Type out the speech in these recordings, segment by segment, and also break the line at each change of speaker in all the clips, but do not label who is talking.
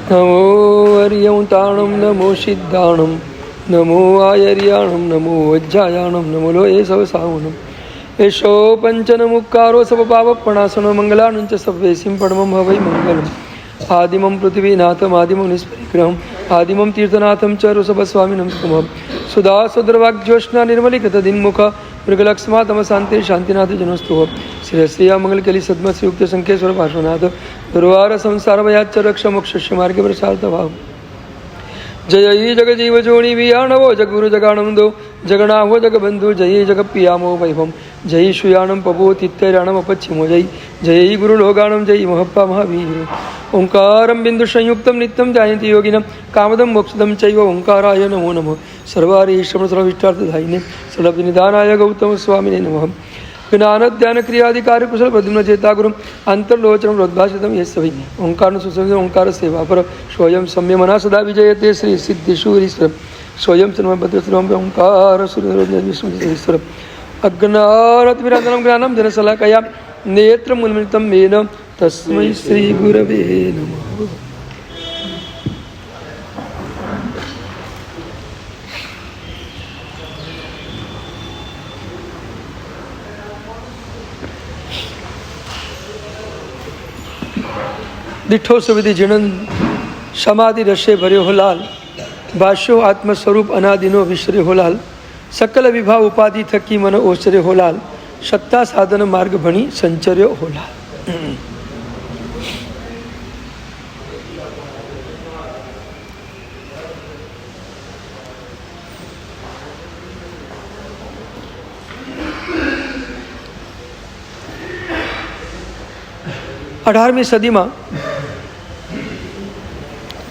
નમો હરિયંતાણમ નમો સિદ્ધાણમ નમો આયર્યાણમ નમો વજ્જાયાણમ નમો લોય serve સાવનમ એશો પંચનમુક્કારો સવપાવપણાસનો મંગલાનંચ સવ્વેસિં પડમમ હવૈ Mangalam આદિમમ પૃથ્વીનાથમ આદિમમ નિષ્પરિગ્રહમ આદિમમ તીર્થનાથમ ચ ઋષભસ્વામિનમ કુમમ સુધા સુદ્રવાગ્જોષ્ણા નિર્મલીકૃત દિન્મુખ મૃગલક્ષ્મા તમ શાંતિ શાંતિનાથ જનસ્તુ શ્રેયસ્યા મંગલકેલી સદ્મ શ્રીયુક્ત શંકેશ્વર પાર્શ્વનાથ ગુરુવાર સંસાર વયાચ રક્ષ મોક્ષ માર્ગે પ્રસાર્થ ભાવ જય જગજીવ જોણી વિયાણવો જગગુરુ જગાણંદો જગણાહો જગબંધુ જય જગપિયામો વૈભમ જય શુયાણમ પભોતિત્તરાણમ અપચ્છિમો જય ગુરુ લોગાણમ જય મહપ્પા મહાવીર ઓંકારમ બિંદુ સંયુક્તમ નિત્યમ જાયંતિ યોગિનમ કામદમ મોક્ષદમ ચૈવ ઓંકારાય નમો નમઃ સર્વારીશ્વર સર્વિષ્ટાર્થધાયિને સર્વનિધાનાય ગૌતમ સ્વામિને નમઃ જ્ઞાનધ્યાન ક્રિયાધિકારી કુશલ પ્રદ્યુમ્ન ચેતા ગુરુ અંતર્લોચનમ રોદ્ભાષિતમ યસ્ય ઓંકારનું સુસંગ ઓંકાર સેવા પર સ્વયં સંયમના સદા વિજયતે શ્રી સિદ્ધિશુરીશ્વર સ્વયં સન્મભદ્રશ્રમ ઓંકાર સૂર્યશ્વર અજ્ઞાનતિમિરાંતરમ જ્ઞાનમ જનશલાકયા નેત્રમુન્મિલિતમ મેન તસ્મૈ શ્રી ગુરવે નમઃ. દીઠો સુવિધિ જીણન સમાધિ રસે ભર્યો હો લાલ ભાષ્યો આત્મ સ્વરૂપ અનાદિનો વિશ્રે હો લાલ સકલ વિભાવ ઉપાધિ થકી મન ઓસરે હો લાલ સત્તા સાધન માર્ગ ભણી સંચર્યો હો લાલ. અઢારમી સદીમાં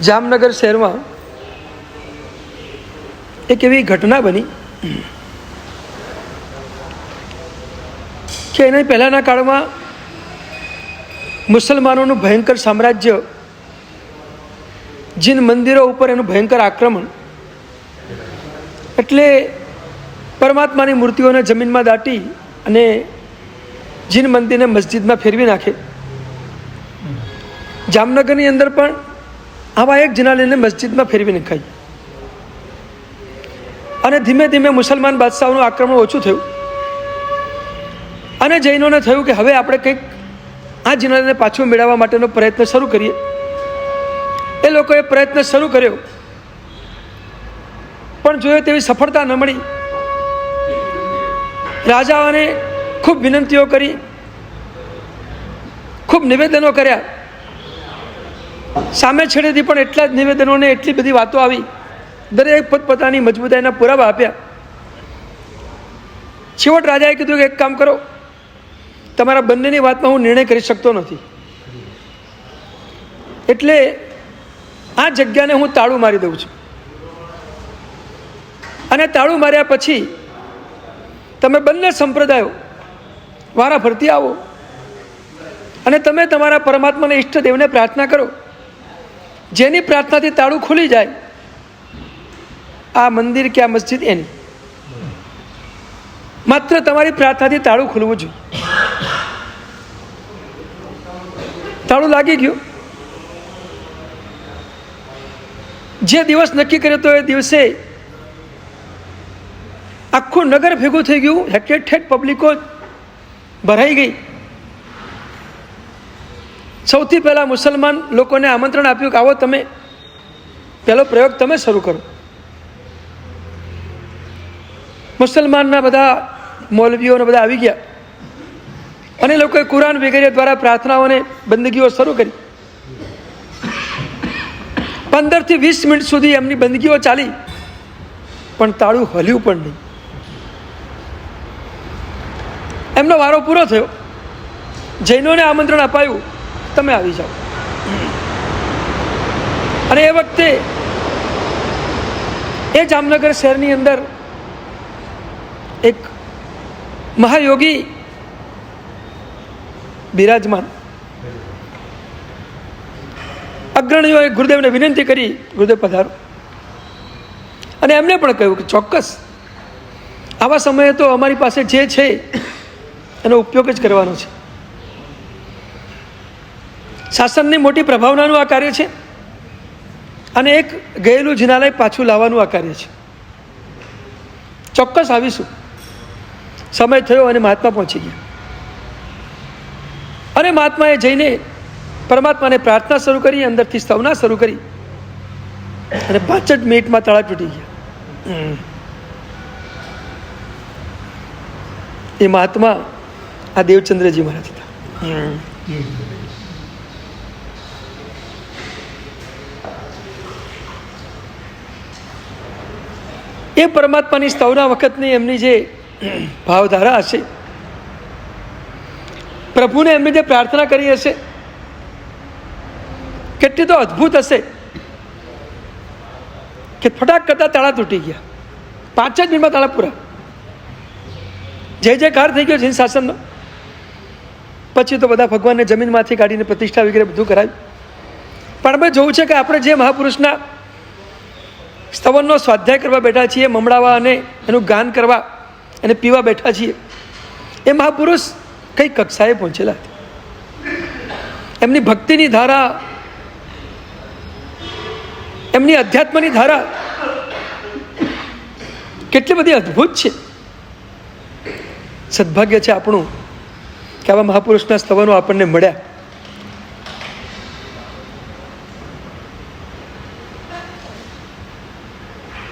જામનગર શહેરમાં એક એવી ઘટના બની કે એના પહેલાંના કાળમાં મુસલમાનોનું ભયંકર સામ્રાજ્ય, જીન મંદિરો ઉપર એનું ભયંકર આક્રમણ, એટલે પરમાત્માની મૂર્તિઓને જમીનમાં દાટી અને જીન મંદિરને મસ્જિદમાં ફેરવી નાખે. જામનગરની અંદર પણ આવા એક જનાલીને મસ્જિદમાં ફેરવી નખાઈ અને ધીમે ધીમે મુસલમાન બાદશાહોનું આક્રમણ ઓછું થયું અને જૈનોને થયું કે હવે આપણે કંઈક આ જનાલીને પાછું મેળવવા માટેનો પ્રયત્ન શરૂ કરીએ. એ લોકોએ પ્રયત્ન શરૂ કર્યો પણ જોયો તેવી સફળતા ન મળી. રાજાઓને ખૂબ વિનંતીઓ કરી, ખૂબ નિવેદનો કર્યા. સામે છેડેથી પણ એટલા જ નિવેદનોને એટલી બધી વાતો આવી, દરેક પોતપોતાની મજબૂતાઈના પુરાવા આપ્યા. છેવટ રાજાએ કીધું કે એક કામ કરો, તમારા બંનેની વાતમાં હું નિર્ણય કરી શકતો નથી, એટલે આ જગ્યાને હું તાળું મારી દઉં છું અને તાળું માર્યા પછી તમે બંને સંપ્રદાયો વારા ફરતી આવો અને તમે તમારા પરમાત્માના ઈષ્ટદેવને પ્રાર્થના કરો. જેની પ્રાર્થનાથી તાળું ખુલી જાય, આ મંદિર કે આ મસ્જિદ એની, માત્ર તમારી પ્રાર્થનાથી તાળું ખુલવું જોઈએ. તાળું લાગી ગયું. જે દિવસ નક્કી કર્યો તો એ દિવસે આખું નગર ભેગું થઈ ગયું, હેઠે ઠેઠ પબ્લિકો ભરાઈ ગઈ. સૌથી પહેલાં મુસલમાન લોકોને આમંત્રણ આપ્યું કે આવો તમે પહેલો પ્રયોગ તમે શરૂ કરો. મુસલમાનના બધા મૌલવીઓને બધા આવી ગયા અને લોકોએ કુરાન વગેરે દ્વારા પ્રાર્થનાઓને બંદગીઓ શરૂ કરી. 15 થી 20 મિનિટ સુધી એમની બંદગીઓ ચાલી પણ તાળું હલ્યું પણ નહીં. એમનો વારો પૂરો થયો. જૈનોને આમંત્રણ અપાયું, તમે આવી જાઓ. અને એ વખતે એ જામનગર શહેરની અંદર એક મહાયોગી બિરાજમાન. અગ્રણીઓએ ગુરુદેવને વિનંતી કરી, ગુરુદેવ પધારો. અને એમને પણ કહ્યું કે ચોક્કસ આવા સમયે તો અમારી પાસે જે છે એનો ઉપયોગ જ કરવાનો છે. શાસનની મોટી પ્રભાવનાનું આ કાર્ય છે અને એક ગયેલું જિનાલય પાછું લાવવાનું આ કાર્ય છે. ચોક્કસ આવીશું. સમય થયો અને મહાત્મા પહોંચી ગયા અને મહાત્માએ જઈને પરમાત્માને પ્રાર્થના શરૂ કરી, અંદરથી સ્તવના શરૂ કરી અને 5 જ મિનિટમાં તાળા તૂટી ગયા. એ મહાત્મા આ દેવચંદ્રજી મહારાજ હતા. એ પરમાત્માની સ્તવના વખતની એમની જે ભાવધારા હશે, પ્રભુને એમની જે પ્રાર્થના કરી હશે, કેટલી તો અદ્ભુત હશે કે ફટાક કરતા તાળા તૂટી ગયા. 5 જ મિનિટમાં તાળા પૂરા. જય જયકાર થઈ ગયો જૈન શાસનનો. પછી તો બધા ભગવાનને જમીનમાંથી કાઢીને પ્રતિષ્ઠા વગેરે બધું કરાવ્યું. પણ અમે જોવું છે કે આપણે જે મહાપુરુષના સ્તવનનો સ્વાધ્યાય કરવા બેઠા છીએ, મમડાવા અને એનું ગાન કરવા અને પીવા બેઠા છીએ, એ મહાપુરુષ કઈ કક્ષાએ પહોંચેલા હતા. એમની ભક્તિની ધારા, એમની અધ્યાત્મની ધારા કેટલી બધી અદ્ભુત છે. સદભાગ્ય છે આપણું કે આવા મહાપુરુષના સ્તવનો આપણને મળ્યા.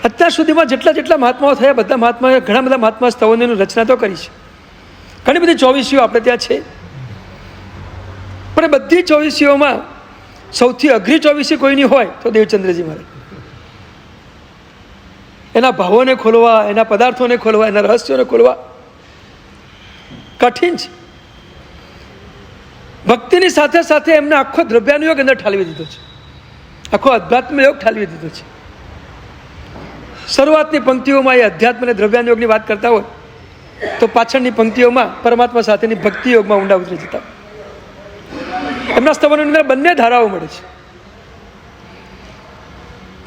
અત્યાર સુધીમાં જેટલા મહાત્માઓ થયા, બધા મહાત્માએ ઘણા બધા મહાત્મા સ્તવનોની રચના તો કરી છે. ઘણી બધી ચોવીસીઓ આપણે ત્યાં છે, પણ બધી ચોવીસીઓમાં સૌથી અઘરી ચોવીસી કોઈની હોય તો દેવચંદ્રજી મહારાજ. એના ભાવોને ખોલવા, એના પદાર્થોને ખોલવા, એના રહસ્યોને ખોલવા કઠિન છે. ભક્તિની સાથે સાથે એમને આખો દ્રવ્યાનુયોગ અંદર ઠાલવી દીધો છે, આખો અધ્યાત્મ યોગ ઠાલવી દીધો છે. શરૂઆતની પંક્તિઓમાં એ અધ્યાત્મ અને દ્રવ્યાનુયોગની વાત કરતા હોય તો પાછળની પંક્તિઓમાં પરમાત્મા સાથેની ભક્તિ યોગમાં ઊંડા ઉતરી જતા. એમના સ્તવનોની અંદર બંને ધારાઓ મળે છે.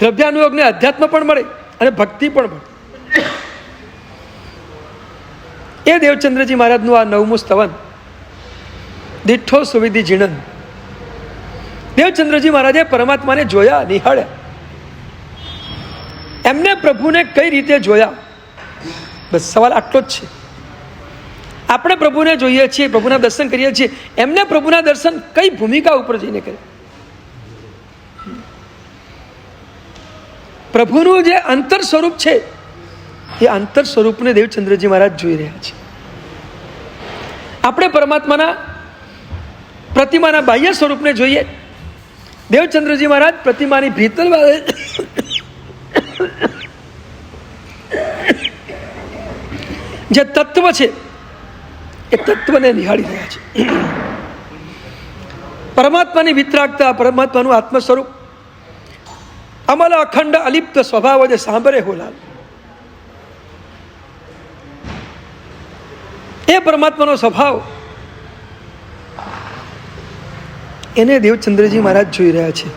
દ્રવ્યાનુયોગને અધ્યાત્મ પણ મળે અને ભક્તિ પણ મળે. એ દેવચંદ્રજી મહારાજનું આ 9મું સ્તવન દીઠો સુવિધિ જીણન. દેવચંદ્રજી મહારાજે પરમાત્માને જોયા, નિહાળ્યા. એમને પ્રભુને કઈ રીતે જોયા, બસ સવાલ આટલો જ છે. આપણે પ્રભુને જોઈએ છીએ, પ્રભુના દર્શન કરીએ છીએ, એમને પ્રભુના દર્શન કઈ ભૂમિકા ઉપર જઈને કરે. પ્રભુનું જે અંતર સ્વરૂપ છે એ અંતર સ્વરૂપને દેવચંદ્રજી મહારાજ જોઈ રહ્યા છે. આપણે પરમાત્માના પ્રતિમાના બાહ્ય સ્વરૂપને જોઈએ, દેવચંદ્રજી મહારાજ પ્રતિમાની ભીતર જે તત્વ છે એ તત્વને નિહાળી રહ્યા છે. પરમાત્માની વિતરાગતા, પરમાત્માનું આત્મ સ્વરૂપ, અમલ અખંડ અલિપ્ત સ્વભાવ જે સાંભળે હોલાલ, એ પરમાત્માનો સ્વભાવ એને દેવચંદ્રજી મહારાજ જોઈ રહ્યા છે.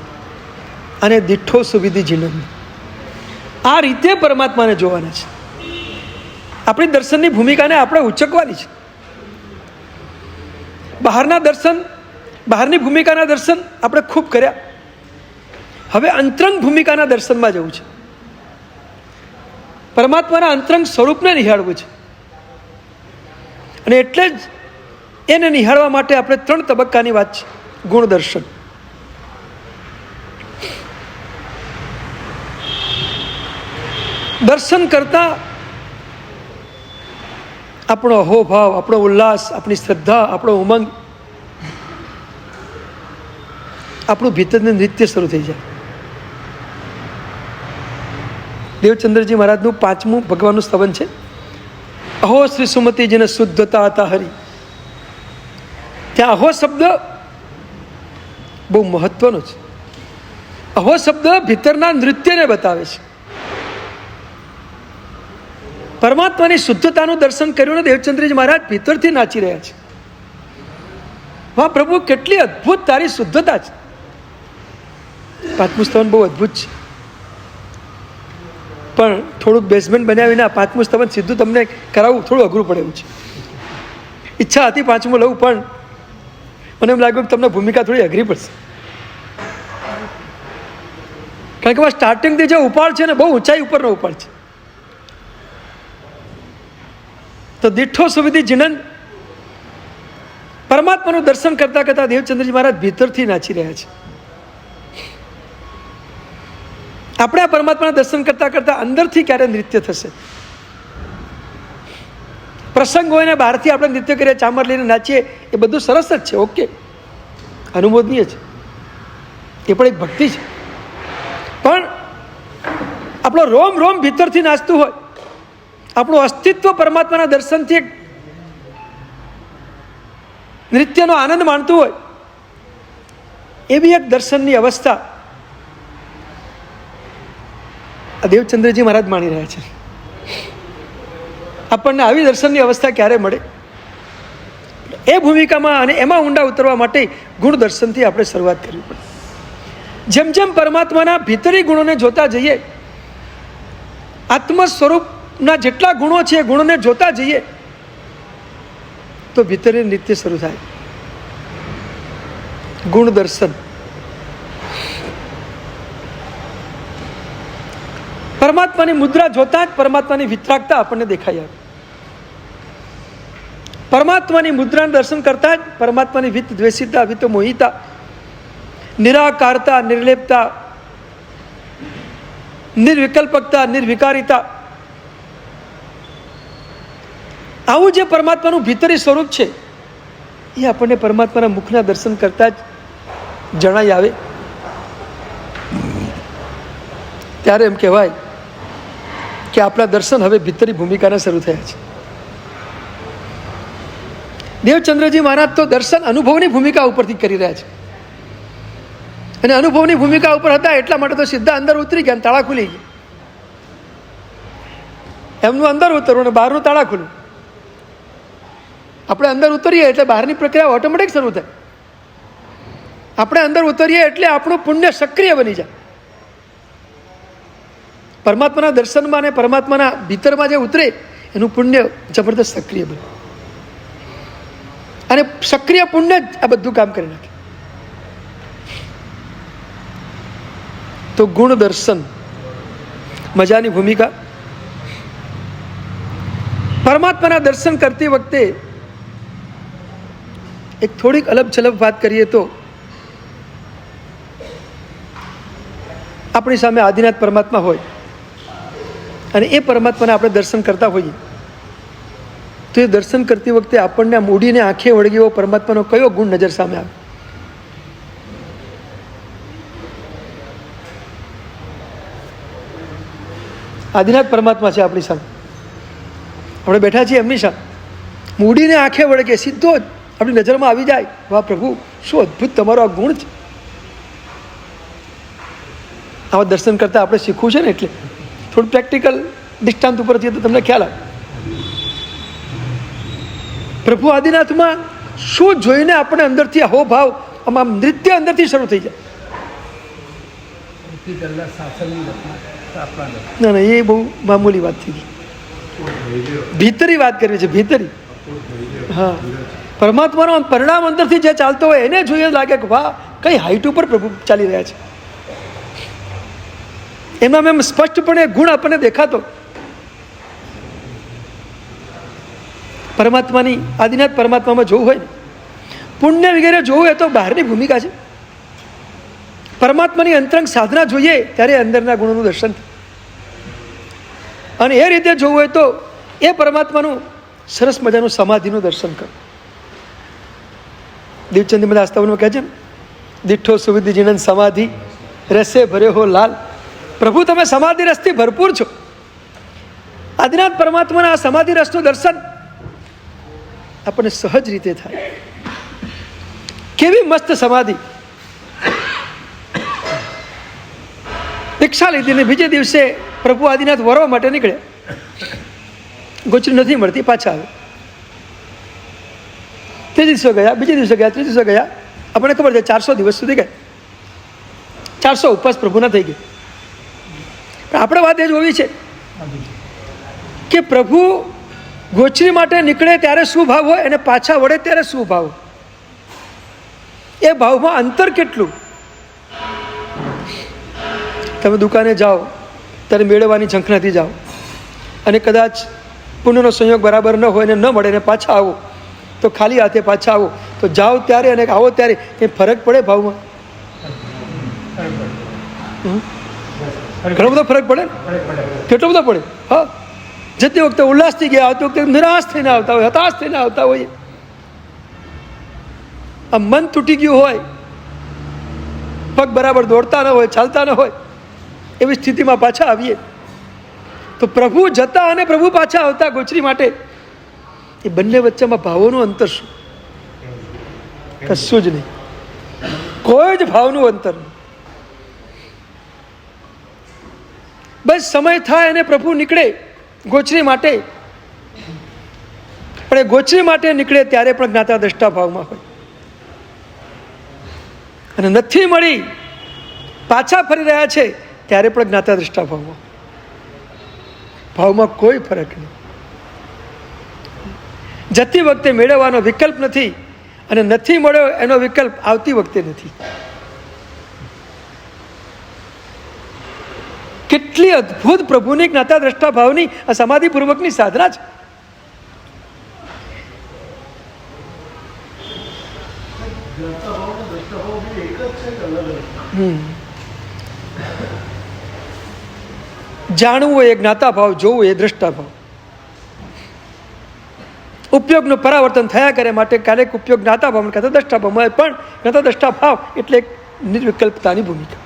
અને દીઠો સુવિધિ જીણન, આ રીતે પરમાત્માને જોવાના છે. આપણી દર્શનની ભૂમિકાને આપણે ઉચકવાની છે. બહારના દર્શન, બહારની ભૂમિકાના દર્શન આપણે ખૂબ કર્યા. હવે અંતરંગ ભૂમિકાના દર્શનમાં જવું છે. પરમાત્માના અંતરંગ સ્વરૂપને નિહાળવું છે. અને એટલે જ એને નિહાળવા માટે આપણે 3 તબક્કાની વાત છે. ગુણ દર્શન, દર્શન કરતા આપણો અહોભાવ, આપણો ઉલ્લાસ, આપણી શ્રદ્ધા, આપણો ઉમંગ, આપણું ભીતરનું નૃત્ય શરૂ થઈ જાય. દેવચંદ્રજી મહારાજનું 5મું ભગવાનનું સ્તવન છે. અહો શ્રી સુમતીજીને શુદ્ધતા હતા હરી. ત્યાં અહો શબ્દ બહુ મહત્વનો છે. અહો શબ્દ ભીતરના નૃત્યને બતાવે છે. પરમાત્માની શુદ્ધતાનું દર્શન કર્યું ને દેવચંદ્રજી મહારાજ ભીતરથી નાચી રહ્યા છે. વાહ પ્રભુ, કેટલી અદ્ભુત તારી શુદ્ધતા છે. 5મું સ્તવન બહુ અદ્ભુત છે, પણ થોડુંક બેઝમેન્ટ બનાવીને આ 5મું સ્તવન સીધું તમને કરાવવું થોડું અઘરું પડે એવું છે. ઈચ્છા હતી 5મું લઉં, પણ મને એમ લાગ્યું કે તમને ભૂમિકા થોડી અઘરી પડશે, કારણ કે સ્ટાર્ટિંગથી જે ઉપાડ છે ને બહુ ઊંચાઈ ઉપરનો ઉપાડ છે. તો દીઠો સુવિધિ જીણન પરમાત્માનું દર્શન કરતા કરતા દેવચંદ્રજી મહારાજ ભીતરથી નાચી રહ્યા છે. આપણે આ પરમાત્માના દર્શન કરતા કરતા અંદરથી ક્યારે નૃત્ય થશે? પ્રસંગ હોય ને બહારથી આપણે નૃત્ય કરીએ, ચામર લઈને નાચીએ, એ બધું સરસ જ છે, ઓકે, અનુમોદનીય છે, એ પણ એક ભક્તિ છે. પણ આપણો રોમ રોમ ભીતરથી નાચતું હોય, આપણું અસ્તિત્વ પરમાત્માના દર્શનથી એક નૃત્યનો આનંદ માણતું હોય, એવી એક દર્શનની અવસ્થા આ દેવચંદ્રજી મહારાજ માણી રહ્યા છે. આપણને આવી દર્શનની અવસ્થા ક્યારે મળે? એ ભૂમિકામાં અને એમાં ઊંડા ઉતરવા માટે ગુણ દર્શનથી આપણે શરૂઆત કરવી પડે. જેમ જેમ પરમાત્માના ભીતરી ગુણોને જોતા જઈએ, આત્મ સ્વરૂપના જેટલા ગુણો છે એ ગુણોને જોતા જઈએ તો ભીતરી નૃત્ય શરૂ થાય. ગુણ દર્શન. પરમાત્માની મુદ્રા જોતા જ પરમાત્માની વિતરાગતા આપણને દેખાઈ આવે. પરમાત્માની મુદ્રાનું દર્શન કરતા જ પરમાત્માની વિત દ્વેષિતા, વિત મોહિતા, નિરાકારતા, નિર્લેપતા, નિર્વિકલ્પકતા, નિર્વિકારિતા, આવું જે પરમાત્માનું ભીતરી સ્વરૂપ છે એ આપણને પરમાત્માના મુખના દર્શન કરતા જ જણાઈ આવે. ત્યારે એમ કહેવાય કે આપણા દર્શન હવે ભીતરી ભૂમિકાના શરૂ થયા છે. દેવચંદ્રજી મહારાજ તો દર્શન અનુભવની ભૂમિકા ઉપરથી કરી રહ્યા છે, અને અનુભવની ભૂમિકા ઉપર હતા એટલા માટે તો સીધા અંદર ઉતરી ગયા, તાળા ખુલી ગયા. એમનું અંદર ઉતરવું અને બહારનું તાળા ખુલ્લું. આપણે અંદર ઉતરીએ એટલે બહારની પ્રક્રિયા ઓટોમેટિક શરૂ થાય. આપણે અંદર ઉતરીએ એટલે આપણું પુણ્ય સક્રિય બની જાય. પરમાત્માના દર્શનમાં અને પરમાત્માના ભીતરમાં જે ઉતરે એનું પુણ્ય જબરદસ્ત સક્રિય બને, અને સક્રિય પુણ્ય જ આ બધું કામ કરી નાખે. તો ગુણ દર્શન મજાની ભૂમિકા. પરમાત્માના દર્શન કરતી વખતે એક થોડીક અલગ છલબ વાત કરીએ તો આપણી સામે આદિનાથ પરમાત્મા હોય અને એ પરમાત્માને આપણે દર્શન કરતા હોઈએ તો એ દર્શન કરતી વખતે આપણને મૂડીને આંખે વળગી એવો પરમાત્માનો કયો ગુણ નજર સામે આવે? આદિનાથ પરમાત્મા છે આપણી સામે, આપણે બેઠા છીએ એમની સામે, મૂડીને આંખે વળગે સીધો જ આપણી નજરમાં આવી જાય, વાહ પ્રભુ શું અદ્ભુત તમારો આ ગુણ છે. આવા દર્શન કરતાં આપણે શીખવું છે ને, એટલે થોડું પ્રેક્ટિકલ દૃષ્ટાંત ઉપરથી તો તમને ખ્યાલ આવે. પ્રભુ આદિનાથમાં શું જોઈને આપણે અંદરથી અહો ભાવ આમ નૃત્ય અંદરથી શરૂ થઈ જાય. ના ના, એ બહુ મામૂલી વાત થઈ ગઈ. ભીતરી વાત કરવી છે, ભીતરી. હા, પરમાત્માનો પરિણામ અંદરથી જે ચાલતો હોય એને જોઈએ લાગે કે વાહ કઈ હાઈટ ઉપર પ્રભુ ચાલી રહ્યા છે. એમાં મેં સ્પષ્ટપણે ગુણ આપણને દેખાતો. પરમાત્માની આદિનાથ પરમાત્મામાં જોવું હોય ને, પુણ્ય વગેરે જોવું હોય તો બહારની ભૂમિકા છે. પરમાત્માની અંતરંગ સાધના જોઈએ ત્યારે અંદરના ગુણોનું દર્શન થાય, અને એ રીતે જોવું હોય તો એ પરમાત્માનું સરસ મજાનું સમાધિનું દર્શન કરો. દેવચંદી બધા આસ્તાવનમાં કહે છે ને, દીઠો સુવિધિ જીણન સમાધિ રસે ભર્યો હો લાલ. પ્રભુ તમે સમાધિ રસથી ભરપૂર છો. આદિનાથ પરમાત્માના આ સમાધિ રસનું દર્શન આપણને સહજ રીતે થાય. કેવી મસ્ત સમાધિ! દીક્ષા લીધી ને બીજે દિવસે પ્રભુ આદિનાથ વરવા માટે નીકળ્યા. ગોચરી નથી મળતી, પાછા આવે. ત્રીજે દિવસે ગયા, બીજે દિવસે ગયા, ત્રીજે દિવસે ગયા. આપણને ખબર છે 400 દિવસ સુધી ગયા. 400 ઉપવાસ પ્રભુના થઈ ગયા. પણ આપણે વાત એ જોવી છે કે પ્રભુ ગોચરી માટે નીકળે ત્યારે શું ભાવ હોય અને પાછા વળે ત્યારે શું ભાવ, એ ભાવમાં અંતર કેટલું. તમે દુકાને જાઓ ત્યારે મેળવવાની ઝંખનાથી જાઓ અને કદાચ પુણ્યનો સંયોગ બરાબર ન હોય ને ન મળે ને પાછા આવો તો ખાલી હાથે પાછા આવો તો જાઓ ત્યારે અને આવો ત્યારે કંઈ ફરક પડે ભાવમાં? ઘણો બધો ફરક પડે. કેટલો બધો પડે. હા, જતી વખતે ઉલ્લાસથી ગયા, આવતી વખતે નિરાશ થઈને આવતા હોય, હતાશ થઈને આવતા હોય. આ મન તૂટી ગયું હોય, પગ બરાબર દોડતા ન હોય, ચાલતા ન હોય, એવી સ્થિતિમાં પાછા આવીએ તો પ્રભુ જતા અને પ્રભુ પાછા આવતા ગોચરી માટે એ બંને વચ્ચેમાં ભાવોનું અંતર શું? કશું જ નહીં. કોઈ જ ભાવનું અંતર નહીં. બસ સમય થાય અને પ્રભુ નીકળે ગોચરી માટે, પણ એ ગોચરી માટે નીકળે ત્યારે પણ જ્ઞાતા દ્રષ્ટા ભાવમાં હોય અને નથી મળી પાછા ફરી રહ્યા છે ત્યારે પણ જ્ઞાતા દ્રષ્ટા ભાવમાં. ભાવમાં કોઈ ફરક નહીં. જતી વખતે મેળવવાનો વિકલ્પ નથી અને નથી મળ્યો એનો વિકલ્પ આવતી વખતે નથી. કેટલી અદ્ભુત પ્રભુની જ્ઞાતા દ્રષ્ટા ભાવની આ સમાધિપૂર્વકની સાધના છે. જાણવું એ જ્ઞાતા ભાવ, જોવું એ દ્રષ્ટા ભાવ. ઉપયોગનું પરાવર્તન થયા કરે માટે ક્યારેક ઉપયોગ જ્ઞાતા ભાવ કરતા દ્રષ્ટા ભાવમાં, પણ જ્ઞાતા દ્રષ્ટા ભાવ એટલે નિર્વિકલ્પતાની ભૂમિકા.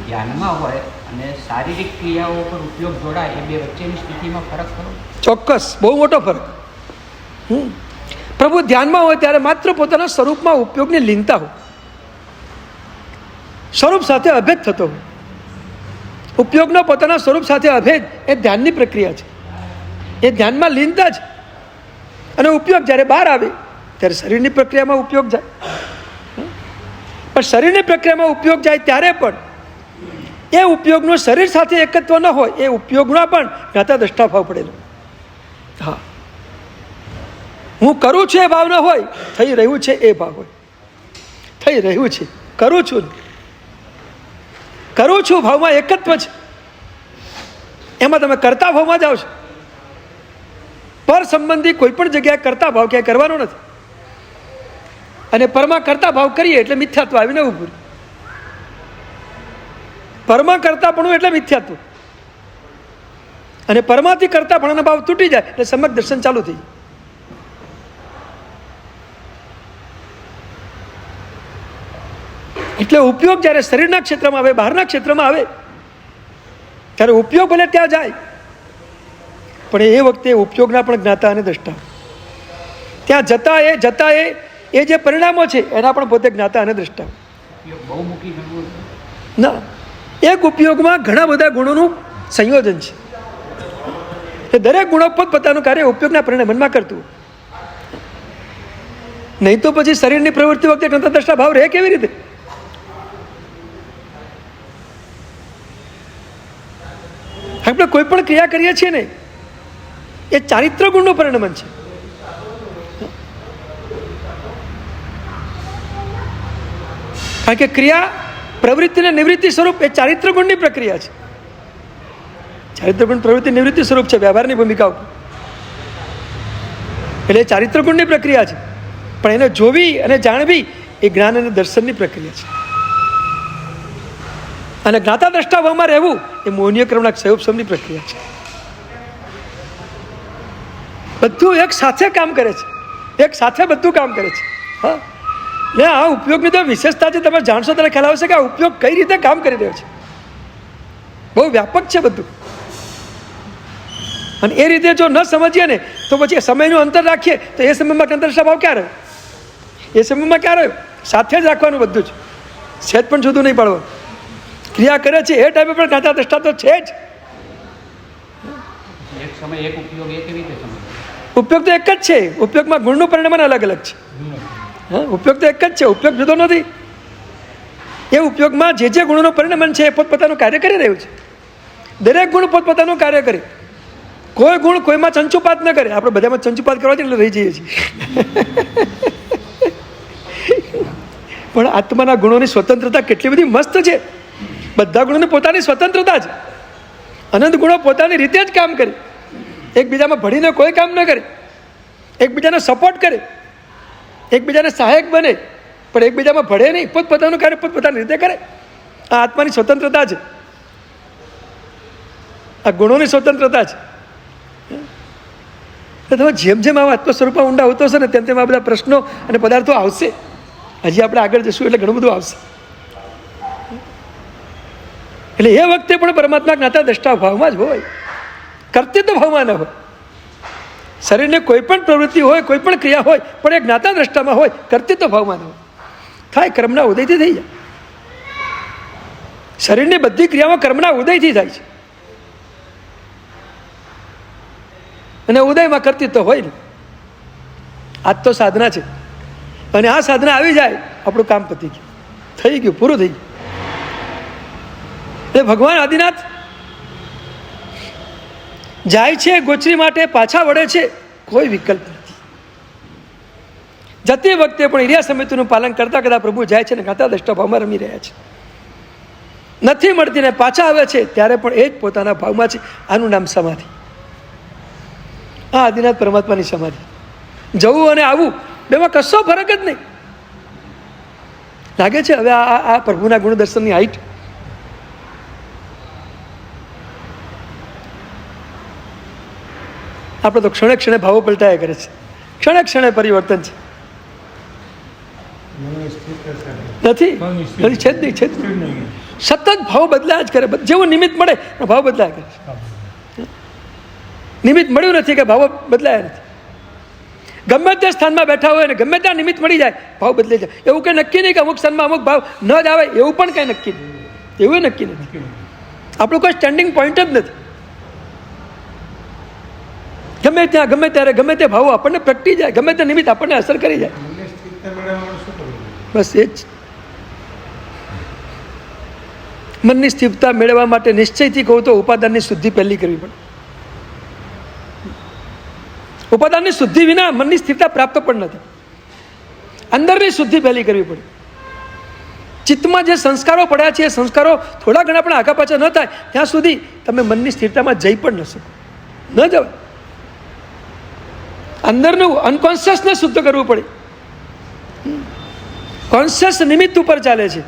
ધ્યાનમાં હોય અને શારીરિક ક્રિયાઓ પર ઉપયોગ જોડાય, એ બે વચ્ચેની સ્થિતિમાં ફરક ખરો?
ચોક્કસ, બહુ મોટો ફરક. પ્રભુ ધ્યાનમાં હોય ત્યારે માત્ર પોતાના સ્વરૂપમાં ઉપયોગની લીનતા હોય, સ્વરૂપ સાથે અભેદ થતો હોય. ઉપયોગનો પોતાના સ્વરૂપ સાથે અભેદ એ ધ્યાનની પ્રક્રિયા છે, એ ધ્યાનમાં લીનતા છે. અને ઉપયોગ જ્યારે બહાર આવે ત્યારે શરીરની પ્રક્રિયામાં ઉપયોગ જાય, પણ શરીરની પ્રક્રિયામાં ઉપયોગ જાય ત્યારે પણ એ ઉપયોગનું શરીર સાથે એકત્વ ન હોય, એ ઉપયોગમાં પણ જ્ઞાતા દ્રષ્ટા ભાવ પડેલો. હા, હું કરું છું એ ભાવ ન હોય, થઈ રહ્યું છે એ ભાવ હોય. થઈ રહ્યું છે, કરું છું, કરું છું ભાવમાં એકત્વ છે. એમાં તમે કરતા ભાવમાં જાઓ છો. પર સંબંધી કોઈ પણ જગ્યાએ કરતા ભાવ ક્યાંય કરવાનો નથી. અને પરમાં કરતા ભાવ કરીએ એટલે મિથ્યાત્વ આવીને ઊભું. પરમાં કરતાપણું એટલે મિથ્યાત્વ, અને પરમાંથી કરતાપણાનો ભાવ તૂટી જાય એટલે સમ્યક દર્શન ચાલુ થઈ જાય. એટલે ઉપયોગ જ્યારે શરીરના ક્ષેત્રમાં આવે, બહારના ક્ષેત્રમાં આવે ત્યારે ઉપયોગ ભલે ત્યાં જાય, પણ એ વખતે ઉપયોગના પણ જ્ઞાતા અને દ્રષ્ટા ત્યાં જતા એ જે પરિણામો છે એના પણ પોતે જ્ઞાતા અને દ્રષ્ટા. ના, એક ઉપયોગમાં ઘણા બધા ગુણોનું સંયોજન છે. એ દરેક ગુણો પોતાનું કાર્ય ઉપયોગના પરિણામમાં કરતું. નહીં તો પછી શરીરની પ્રવૃત્તિ વખતે જ્ઞાતા દ્રષ્ટા ભાવ રહે કેવી રીતે? આપણે કોઈ પણ ક્રિયા કરીએ છીએ ને, એ ચારિત્ર ગુણનું પરિણમન છે. કારણ કે ક્રિયા, પ્રવૃત્તિ અને નિવૃત્તિ સ્વરૂપ એ ચારિત્ર ગુણની પ્રક્રિયા છે. ચારિત્ર ગુણ પ્રવૃત્તિ નિવૃત્તિ સ્વરૂપ છે વ્યવહારની ભૂમિકાઓ. એટલે ચારિત્ર ગુણની પ્રક્રિયા છે, પણ એને જોવી અને જાણવી એ જ્ઞાન અને દર્શનની પ્રક્રિયા છે. અને જ્ઞાતા દ્રષ્ટા ભાવમાં રહેવું એ મોહનીય કર્મના ક્ષયોપશમની પ્રક્રિયા છે. બધું એક સાથે કામ કરે છે, એક સાથે બધું કામ કરે છે. હા, ને આ ઉપયોગની તો વિશેષતા છે, તમે જાણશો ત્યારે ખ્યાલ આવશે કે આ ઉપયોગ કઈ રીતે કામ કરી રહ્યો છે. બહુ વ્યાપક છે બધું. અને એ રીતે જો ન સમજીએ ને તો પછી સમયનું અંતર રાખીએ તો એ સમયમાં અંતરશા ભાવ ક્યાં રહ્યો? એ સમયમાં ક્યાં રહ્યો? સાથે જ રાખવાનું બધું જ, સહેજ પણ જુદું નહીં પાડવાનું. ક્રિયા કરે છે એ ટાઈમે પણ જ્ઞાતા દ્રષ્ટા તો છે જ. ઉપયોગ તો એક જ છે. ઉપયોગમાં ગુણનું પરિણામ અલગ અલગ છે. હા, ઉપયોગ તો એક જ છે, ઉપયોગ જુદો નથી. એ ઉપયોગમાં જે જે ગુણોનું પરિણામ છે એ પોતપોતાનું કાર્ય કરી રહ્યું છે. દરેક ગુણ પોતપોતાનું કાર્ય કરે. કોઈ ગુણ કોઈમાં ચંચુપાત ન કરે. આપણે બધામાં ચંચુપાત કરવા છે એટલે રહી જઈએ છીએ. પણ આત્માના ગુણોની સ્વતંત્રતા કેટલી બધી મસ્ત છે બધા ગુણોની પોતાની સ્વતંત્રતા છે. અનંત ગુણો પોતાની રીતે જ કામ કરે, એકબીજામાં ભળીને કોઈ કામ ન કરે, એકબીજાને સપોર્ટ કરે, એકબીજાને સહાયક બને, પણ એકબીજામાં ભળે નહીં, પોતપોતાનું કાર્ય પોતપોતાની રીતે કરે. આ આત્માની સ્વતંત્રતા છે, આ ગુણોની સ્વતંત્રતા છે. તમે જેમ જેમ આવા આત્મ સ્વરૂપમાં ઊંડા આવતો હશે ને તેમ તેમ આ બધા પ્રશ્નો અને પદાર્થો આવશે. હજી આપણે આગળ જશું એટલે ઘણું બધું આવશે. એટલે એ વખતે પણ પરમાત્મા જ્ઞાતા દ્રષ્ટા ભાવમાં જ હોય, કર્તૃત્વ ભાવમાં ન હોય. શરીરને કોઈ પણ પ્રવૃત્તિ હોય, કોઈ પણ ક્રિયા હોય, પણ એ જ્ઞાતા દ્રષ્ટામાં હોય, કર્તૃત્વ ભાવમાં ન હોય. થાય કર્મના ઉદયથી થઈ જાય. શરીરની બધી ક્રિયામાં કર્મના ઉદયથી થાય છે, અને ઉદયમાં કર્તૃત્વ હોય ને. આ તો સાધના છે, અને આ સાધના આવી જાય આપણું કામ પતી ગયું, થઈ ગયું, પૂરું થઈ ગયું. એટલે ભગવાન આદિનાથ જાય છે ગોચરી માટે, પાછા વળે છે, કોઈ વિકલ્પ નથી. જતી વખતે પણ ઈર્યા સમિતિનું પાલન કરતા કરતા પ્રભુ જાય છે ને ગાતા દ્રષ્ટા ભાવમાં રમી રહ્યા છે. નથી મળતી ને પાછા આવે છે ત્યારે પણ એ જ પોતાના ભાવમાં છે. આનું નામ સમાધિ. આ આદિનાથ પરમાત્માની સમાધિ. જવું અને આવવું બેમાં કશો ફરક જ નહીં. લાગે છે હવે આ પ્રભુના ગુણ દર્શનની હાઈટ. આપણે તો ક્ષણે ક્ષણે ભાવો પલટાયા કરે છે, ક્ષણે ક્ષણે પરિવર્તન છે. નથી છે જ નહીં, છે જ નહીં. સતત ભાવ બદલાયા જ કરે. જેવું નિમિત્ત મળે ભાવ બદલાયા કરે છે. નિમિત્ત મળ્યું નથી કે ભાવો બદલાયા નથી. ગમે તે સ્થાનમાં બેઠા હોય ને ગમે ત્યાં નિમિત્ત મળી જાય ભાવ બદલાઈ જાય. એવું કંઈ નક્કી નહીં કે અમુક સ્થાનમાં અમુક ભાવ ન જ આવે, એવું પણ કંઈ નક્કી નહીં. એવું નક્કી નથી. આપણું કોઈ સ્ટેન્ડિંગ પોઈન્ટ જ નથી. ગમે ત્યાં ગમે ત્યારે ગમે તે ભાવો આપણને પ્રગટી જાય, ગમે તે નિમિત્ત આપણને અસર કરી જાય. બસ એ જ. મનની સ્થિરતા મેળવવા માટે નિશ્ચયથી કહું તો ઉપાદાનની શુદ્ધિ પહેલી કરવી પડે. ઉપાદાનની શુદ્ધિ વિના મનની સ્થિરતા પ્રાપ્ત પણ નથી. અંદરની શુદ્ધિ પહેલી કરવી પડે. ચિત્તમાં જે સંસ્કારો પડ્યા છે એ સંસ્કારો થોડા ઘણા પણ આગા પાછા ન થાય ત્યાં સુધી તમે મનની સ્થિરતામાં જઈ પણ ન શકો, ન જવાય. અંદરનું અનકોન્શિયસને શુદ્ધ કરવું પડે. કોન્શિયસ નિમિત્ત ઉપર ચાલે છે,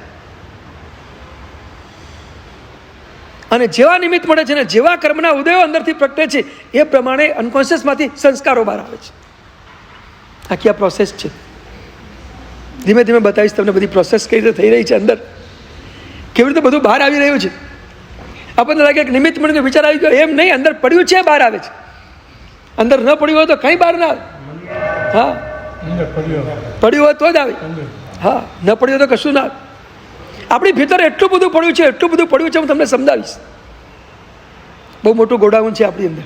અને જેવા નિમિત્ત મળે છે ને જેવા કર્મના ઉદયો અંદરથી પ્રગટે છે એ પ્રમાણે અનકોન્શિયસમાંથી સંસ્કારો બહાર આવે છે. આખી આ પ્રોસેસ છે. ધીમે ધીમે બતાવીશ તમને બધી પ્રોસેસ કઈ રીતે થઈ રહી છે, અંદર કેવી રીતે બધું બહાર આવી રહ્યું છે. આપણને લાગે કે નિમિત્ત મળીને વિચાર આવી ગયો, એમ નહીં. અંદર પડ્યું છે, બહાર આવે છે. અંદર ન પડ્યું હોય તો કંઈ બહાર ના આવે. હા, પડ્યું હોય તો જ આવે. હા, ન પડ્યું હોય તો કશું ના આવે. આપણી ભીતર એટલું બધું પડ્યું છે, એટલું બધું પડ્યું છે, હું તમને સમજાવીશ. બહુ મોટું ગોડાઉન છે આપણી અંદર.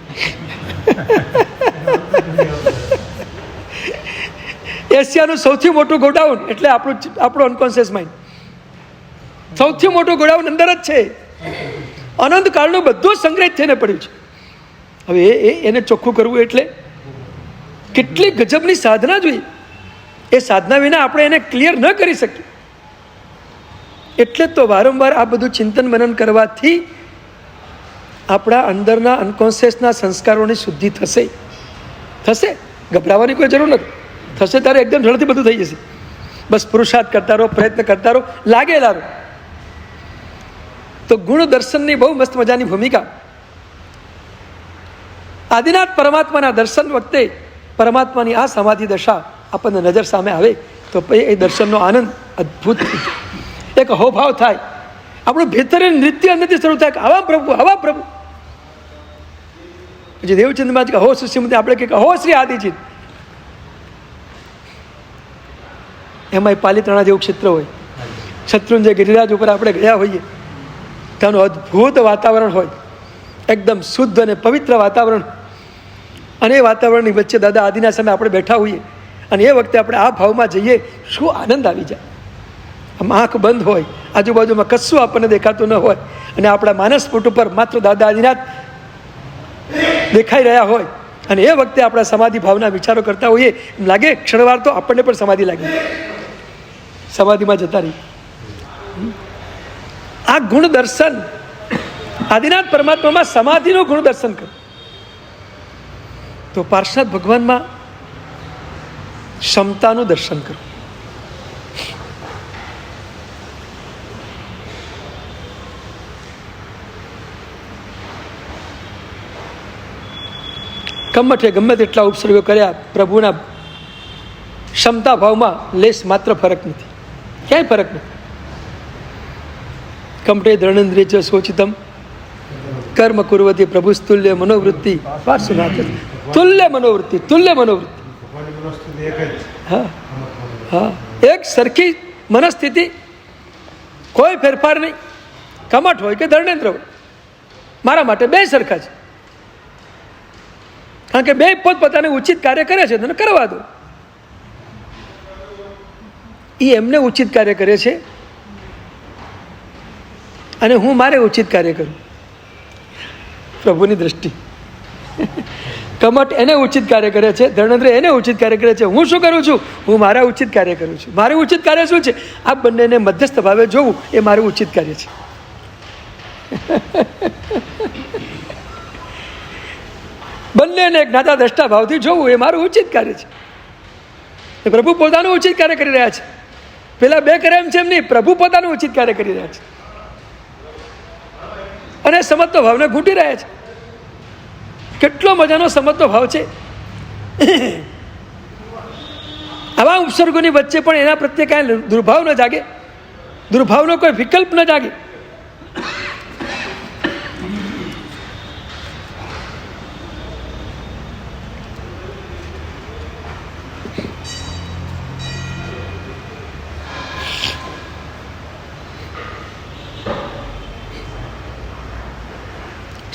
એશિયાનું સૌથી મોટું ગોડાઉન એટલે આપણું અનકોન્શિયસ માઇન્ડ. સૌથી મોટું ગોડાઉન અંદર જ છે. અનંત કાળનું બધું સંગ્રહિત થઈને પડ્યું છે. હવે એને ચોખ્ખું કરવું એટલે કેટલી ગજબની સાધના જોઈએ. એ સાધના વિના આપણે એને ક્લિયર ન કરી શકીએ. એટલે તો વારંવાર આ બધું ચિંતન મનન કરવાથી આપણા અંદરના અનકોન્શિયસના સંસ્કારોની શુદ્ધિ થશે. ગભરાવાની કોઈ જરૂર નથી. થશે ત્યારે એકદમ ઝડપથી બધું થઈ જશે. બસ પુરુષાર્થ કરતા રહો, પ્રયત્ન કરતા રહો, લાગેલા રહો. તો ગુણ દર્શનની બહુ મસ્ત મજાની ભૂમિકા. આદિનાથ પરમાત્માના દર્શન વખતે પરમાત્માની આ સમાધિ દશા આપણને નજર સામે આવે તો એ દર્શનનો આનંદ અદ્ભુત એક અહોભાવ થાય. આપણું ભીતર નૃત્ય અંદરથી શરૂ થાય કે આવા પ્રભુ, આવા પ્રભુ. પછી દેવચંદમાં અહો સુશ્રીમતી આપણે કંઈક અહો શ્રી આદિજી. એમાં પાલિતાણા જેવું ક્ષેત્ર હોય, શત્રુંજય ગિરિરાજ ઉપર આપણે ગયા હોઈએ ત્યાંનું અદ્ભુત વાતાવરણ હોય, એકદમ શુદ્ધ અને પવિત્ર વાતાવરણ. અને એ વાતાવરણની વચ્ચે દાદા આદિના સામે આપણે બેઠા હોઈએ અને એ વખતે આપણે આ ભાવમાં જઈએ, શું આનંદ આવી જાય. આમ આંખ બંધ હોય, આજુબાજુમાં કશું આપણને દેખાતું ન હોય અને આપણા માનસપુટ ઉપર માત્ર દાદા આદિનાથ દેખાઈ રહ્યા હોય અને એ વખતે આપણા સમાધિ ભાવના વિચારો કરતા હોઈએ, એમ લાગે ક્ષણવાર તો આપણને પણ સમાધિ લાગે, સમાધિમાં જતા રહી. આ ગુણ દર્શન, આદિનાથ પરમાત્મામાં સમાધિનું ગુણ દર્શન કરો તો પાર્ષદ ભગવાનમાં ક્ષમતાનું દર્શન કરો. કમઠે ગમે તેટલા ઉપસર્ગો કર્યા, પ્રભુના ક્ષમતા ભાવમાં લેશ માત્ર ફરક નથી, ક્યાંય ફરક નથી. કમઠે ધર્ણેન્દ્રિય ચ શોચિતમ કર્મ કુર્વતી પ્રભુસ્તુલ્ય મનોવૃત્તિ પાર્શ્વનાથ. તુલ્ય મનોવૃત્તિ, તુલ્ય મનોવૃત્તિ. હા હા, એક સરખી મનસ્થિતિ, કોઈ ફેરફાર નહીં. કમઠ હોય કે ધર્ણેન્દ્ર હોય, મારા માટે બે સરખા છે. કારણ કે બે પોતપોતાને ઉચિત કાર્ય કરે છે, તેને કરવા દો. એ એમને ઉચિત કાર્ય કરે છે અને હું મારે ઉચિત કાર્ય કરું. પ્રભુની દ્રષ્ટિ. કમઠ એને ઉચિત કાર્ય કરે છે, ધર્ણેન્દ્ર એને ઉચિત કાર્ય કરે છે. હું શું કરું છું? હું મારા ઉચિત કાર્ય કરું છું. મારું ઉચિત કાર્ય શું છે? આ બંનેને મધ્યસ્થ ભાવે જોવું એ મારું ઉચિત કાર્ય છે. બંનેને જ્ઞાતા દ્રષ્ટા ભાવથી જોવું એ મારું ઉચિત કાર્ય છે. પ્રભુ પોતાનું ઉચિત કાર્ય કરી રહ્યા છે. પેલા બે કરે એમ છે એમ નહીં, પ્રભુ પોતાનું ઉચિત કાર્ય કરી રહ્યા છે અને સમજતો ભાવને ઘૂંટી રહ્યા છે. કેટલો મજાનો સમજતો ભાવ છે. આવા ઉપસર્ગોની વચ્ચે પણ એના પ્રત્યે કાંઈ દુર્ભાવ ન જાગે, દુર્ભાવનો કોઈ વિકલ્પ ન જાગે.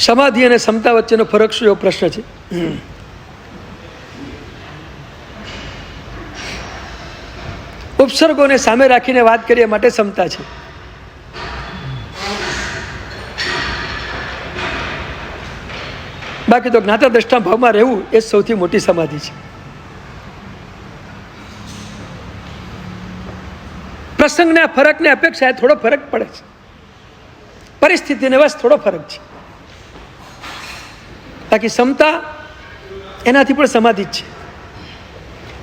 સમાધિ અને ક્ષમતા વચ્ચેનો ફરક શું, એવો પ્રશ્ન છે. ઉપસર્ગોને સામે રાખીને વાત કરીએ માટે ક્ષમતા છે. બાકી તો જ્ઞાતા દ્રષ્ટા ભાવમાં રહેવું એ સૌથી મોટી સમાધિ છે. પ્રસંગને ફરકને અપેક્ષાએ થોડો ફરક પડે છે, પરિસ્થિતિને વશ થોડો ફરક છે. બાકી ક્ષમતા એનાથી પણ સમાધિ જ છે.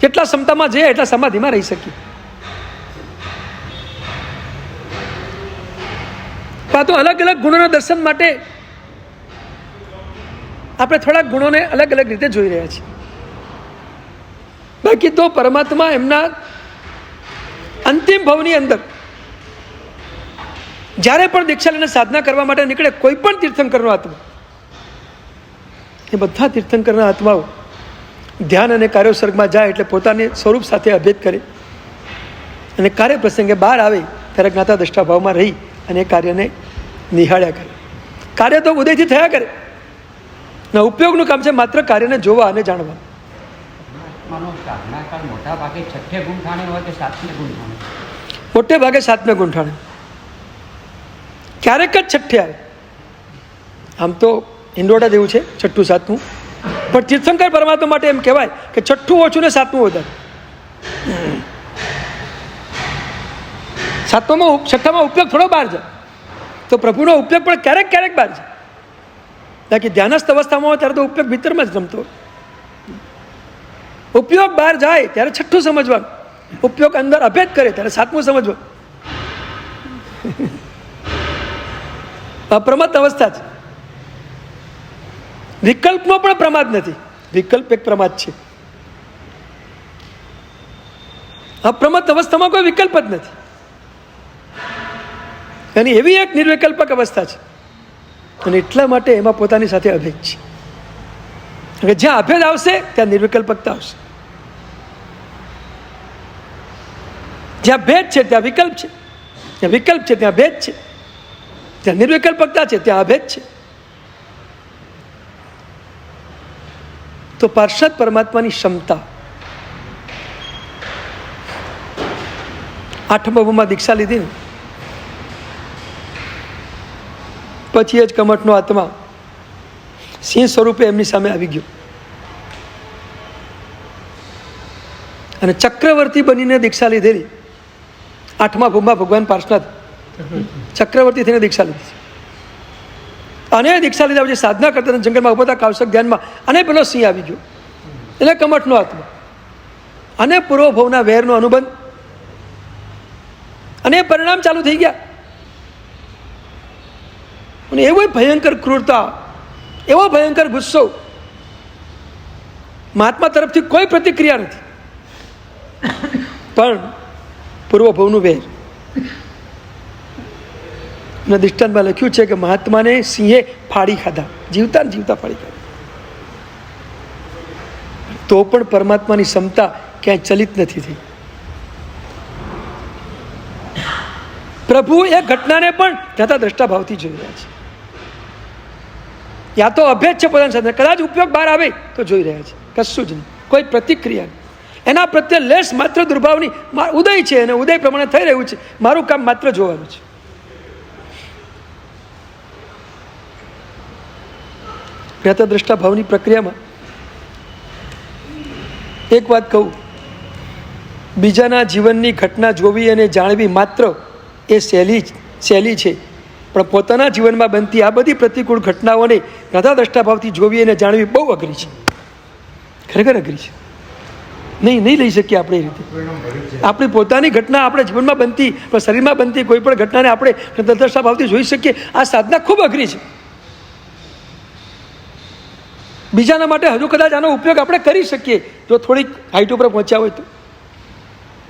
જેટલા ક્ષમતામાં જઈએ એટલા સમાધિમાં રહી શકીએ. તો અલગ અલગ ગુણોના દર્શન માટે આપણે થોડાક ગુણોને અલગ અલગ રીતે જોઈ રહ્યા છીએ. બાકી તો પરમાત્મા એમના અંતિમ ભાવની અંદર જ્યારે પણ દીક્ષા લઈને સાધના કરવા માટે નીકળે, કોઈ પણ તીર્થંકરનો આત્મા, એ બધા તીર્થંકરના આત્માઓ ધ્યાન અને કાર્યોસર્ગમાં જાય એટલે પોતાની સ્વરૂપ સાથે અભેદ કરે અને કાર્ય પ્રસંગે બહાર આવે ત્યારે જ્ઞાતા દ્રષ્ટા ભાવમાં રહી અને એ કાર્યને નિહાળ્યા કરે. કાર્ય તો ઉદયથી થયા કરે, ઉપયોગનું કામ છે માત્ર કાર્યને જોવા અને જાણવા.
મોટા ભાગે છઠ્ઠે ગુંઠાણે હોય કે સાતમે ગુંઠાણે?
મોટે ભાગે સાતમે ગુંઠાણે, ક્યારેક જ છઠ્ઠે આવે. આમ તો હિંડોળા જેવું છે છઠ્ઠું સાતમું, પણ તીર્થંકર પરમાત્મા માટે એમ કહેવાય કે છઠ્ઠું ઓછું ને સાતમું વધારે. સાતમામાં છઠ્ઠામાં ઉપયોગ થોડો બહાર જાય તો પ્રભુનો ઉપયોગ પણ ક્યારેક ક્યારેક બહાર જાય. બાકી ધ્યાનસ્થ અવસ્થામાં હોય ત્યારે તો ઉપયોગ ભીતરમાં જ રમતો હોય. ઉપયોગ બહાર જાય ત્યારે છઠ્ઠું સમજવાનું, ઉપયોગ અંદર અભેદ કરે ત્યારે સાતમું સમજવાનું. અપ્રમત્ત અવસ્થા છે. વિકલ્પમાં પણ પ્રમાદ નથી, વિકલ્પ એક પ્રમાદ છે. અપ્રમત્ત અવસ્થામાં કોઈ વિકલ્પ જ નથી. એની એવી એક નિર્વિકલ્પક અવસ્થા છે અને એટલા માટે એમાં પોતાની સાથે અભેદ છે. જ્યાં અભેદ આવશે ત્યાં નિર્વિકલ્પકતા આવશે. જ્યાં ભેદ છે ત્યાં વિકલ્પ છે, જ્યાં વિકલ્પ છે ત્યાં ભેદ છે, જ્યાં નિર્વિકલ્પકતા છે ત્યાં અભેદ છે. તો પાર્ષદ પરમાત્માની ક્ષમતા. આઠમા ભાવમાં દીક્ષા લીધી ને પછી જ કમઠનો આત્મા સિંહ સ્વરૂપે એમની સામે આવી ગયો અને ચક્રવર્તી બનીને દીક્ષા લીધેલી આઠમા ભાવમાં ભગવાન પાર્ષદ ચક્રવર્તી થઈને દીક્ષા લીધી છે. અને દીક્ષા લીધા પછી સાધના કરતા જંગલમાં ઉભા હતા કાવસક ધ્યાનમાં, અને પેલો સિંહ આવી ગયો એટલે કમઠનો આત્મા, અને પૂર્વ ભવના વેરનો અનુબંધ, અને પરિણામ ચાલુ થઈ ગયા. અને એવો ભયંકર ક્રૂરતા, એવો ભયંકર ગુસ્સો, મહાત્મા તરફથી કોઈ પ્રતિક્રિયા નથી, પણ પૂર્વ ભવનું વેર. અને દૃષ્ટાંતમાં લખ્યું છે કે મહાત્માને સિંહે ફાડી ખાધા, જીવતા ને જીવતા ફાડી ખાધા. તો પણ પરમાત્માની ક્ષમતા ક્યાંય ચલિત નથી થઈ. પ્રભુ એ ઘટનાને પણ જાતા દ્રષ્ટા ભાવથી જોઈ રહ્યા છે. યા તો અભેદ છે પોતાની સાથે, કદાચ ઉપયોગ બહાર આવે તો જોઈ રહ્યા છે, કશું જ નહીં, કોઈ પ્રતિક્રિયા નહીં. એના પ્રત્યે લેશ માત્ર દુર્ભાવની ઉદય છે, અને ઉદય પ્રમાણે થઈ રહ્યું છે, મારું કામ માત્ર જોવાનું છે. જ્ઞાતા દ્રષ્ટા ભાવની પ્રક્રિયામાં એક વાત કહું, બીજાના જીવનની ઘટના જોવી અને જાણવી માત્ર એ સહેલી છે, પણ પોતાના જીવનમાં બનતી આ બધી પ્રતિકૂળ ઘટનાઓને જ્ઞાતા દ્રષ્ટા ભાવથી જોવી અને જાણવી બહુ અઘરી છે, ખરેખર અઘરી છે. નહીં લઈ શકીએ આપણે એ રીતે. આપણી પોતાની ઘટના આપણા જીવનમાં બનતી, શરીરમાં બનતી કોઈ પણ ઘટનાને આપણે જ્ઞાતા દ્રષ્ટા ભાવથી જોઈ શકીએ, આ સાધના ખૂબ અઘરી છે. બીજાના માટે હજુ કદાચ આનો ઉપયોગ આપણે કરી શકીએ જો થોડીક હાઈટ ઉપર પહોંચ્યા હોય તો,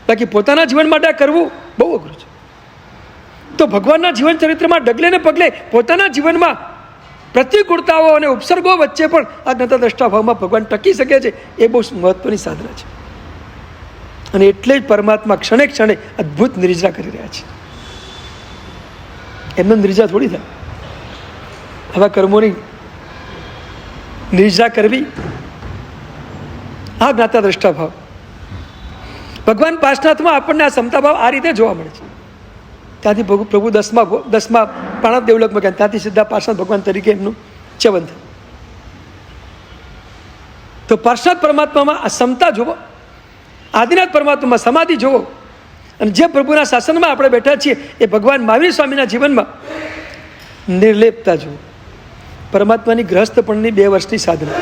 બાકી પોતાના જીવન માટે કરવું બહુ અઘરું છે. તો ભગવાનના જીવન ચરિત્રમાં ડગલે ને પગલે પોતાના જીવનમાં પ્રતિકૂળતાઓ અને ઉપસર્ગો વચ્ચે પણ આ જ્ઞાતા દ્રષ્ટા ભાવમાં ભગવાન ટકી શકે છે, એ બહુ મહત્વની સાધના છે. અને એટલે જ પરમાત્મા ક્ષણે ક્ષણે અદ્ભુત નિર્જા કરી રહ્યા છે. એમનો નિર્જા થોડી થાય, આવા કર્મોની નિર્જા કરવી, આ જ્ઞાતા દ્રષ્ટા ભાવ. ભગવાન પાર્શનાથમાં આપણને આ ક્ષમતા ભાવ આ રીતે જોવા મળે છે. ત્યાંથી પ્રભુ દસમા પ્રાણવ દેવલોકમાં ગયા, ત્યાંથી સીધા પાર્શનાથ ભગવાન તરીકે એમનું ચવન થયું. તો પાર્શનાથ પરમાત્મામાં આ ક્ષમતા જુઓ, આદિનાથ પરમાત્મામાં સમાધિ જુઓ, અને જે પ્રભુના શાસનમાં આપણે બેઠા છીએ એ ભગવાન મહાવીર સ્વામીના જીવનમાં નિર્લેપતા જુઓ. પરમાત્માની ગ્રહસ્થપણની 2 વર્ષની સાધના,